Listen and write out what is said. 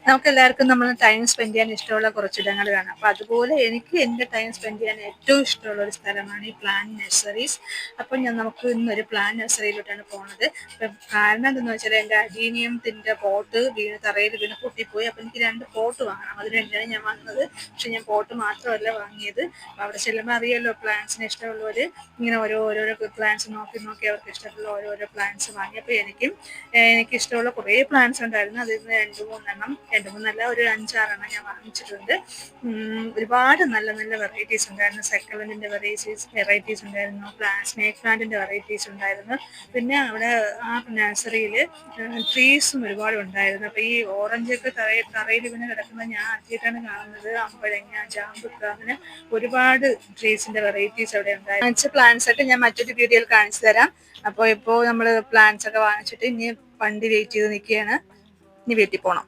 നമുക്കെല്ലാവർക്കും നമ്മൾ time spend ചെയ്യാൻ ഇഷ്ടമുള്ള കുറച്ചിടങ്ങൾ കാണാം. അപ്പോൾ അതുപോലെ എനിക്ക് എൻ്റെ ടൈം സ്പെൻഡ് ചെയ്യാൻ ഏറ്റവും ഇഷ്ടമുള്ള ഒരു സ്ഥലമാണ് ഈ പ്ലാന്റ് നഴ്സറീസ്. അപ്പം നമുക്ക് ഇന്നൊരു പ്ലാന്റ് നഴ്സറിയിലോട്ടാണ് പോകുന്നത്. അപ്പം കാരണം എന്തെന്ന് വെച്ചാൽ എൻ്റെ അഡീനിയത്തിൻ്റെ പോട്ട് തറയിൽ വീണ് പൊട്ടിപ്പോയി. അപ്പം എനിക്ക് 2 പോട്ട് വാങ്ങണം. അതിനുവേണ്ടിയാണ് ഞാൻ വന്നത്. പക്ഷെ ഞാൻ പോട്ട് മാത്രമല്ല വാങ്ങിയത്. അവിടെ ചെല്ലുമ്പോൾ അറിയാമല്ലോ, പ്ലാന്റ്സിന് ഇഷ്ടമുള്ളവർ ഇങ്ങനെ ഓരോരോ പ്ലാന്റ്സ് നോക്കി അവർക്ക് ഇഷ്ടമുള്ള ഓരോരോ പ്ലാന്റ്സ് വാങ്ങി. അപ്പോൾ എനിക്കിഷ്ടമുള്ള കുറേ പ്ലാന്റ്സ് ഉണ്ടായിരുന്നു. അതിൽ നിന്ന് 2-3 ഒരു 5-6 ഞാൻ വാങ്ങിച്ചിട്ടുണ്ട്. ഒരുപാട് നല്ല നല്ല വെറൈറ്റീസ് ഉണ്ടായിരുന്നു. സക്കലന്റിന്റെ വെറൈറ്റീസ് ഉണ്ടായിരുന്നു. സ്നേക്ക് പ്ലാന്റിന്റെ വെറൈറ്റീസ് ഉണ്ടായിരുന്നു. പിന്നെ അവിടെ ആ നഴ്സറിയിൽ ട്രീസും ഒരുപാട് ഉണ്ടായിരുന്നു. അപ്പോൾ ഈ ഓറഞ്ചൊക്കെ തറയിൽ പിന്നെ കിടക്കുന്നത് ഞാൻ ആദ്യമായിട്ടാണ് കാണുന്നത്. അമ്പഴങ്ങ, ജാമ്പുക്ക, അങ്ങനെ ഒരുപാട് ട്രീസിന്റെ വെറൈറ്റീസ് അവിടെ ഉണ്ടായിരുന്നു. പ്ലാന്റ്സ് ഒക്കെ ഞാൻ മറ്റൊരു വീഡിയോയിൽ കാണിച്ചു തരാം. അപ്പോൾ ഇപ്പോൾ നമ്മൾ പ്ലാന്റ്സ് ഒക്കെ വാങ്ങിച്ചിട്ട് ഇനി വണ്ടി വെയിറ്റ് ചെയ്ത് നിൽക്കുകയാണ്. ഇനി വീട്ടിൽ പോകണം.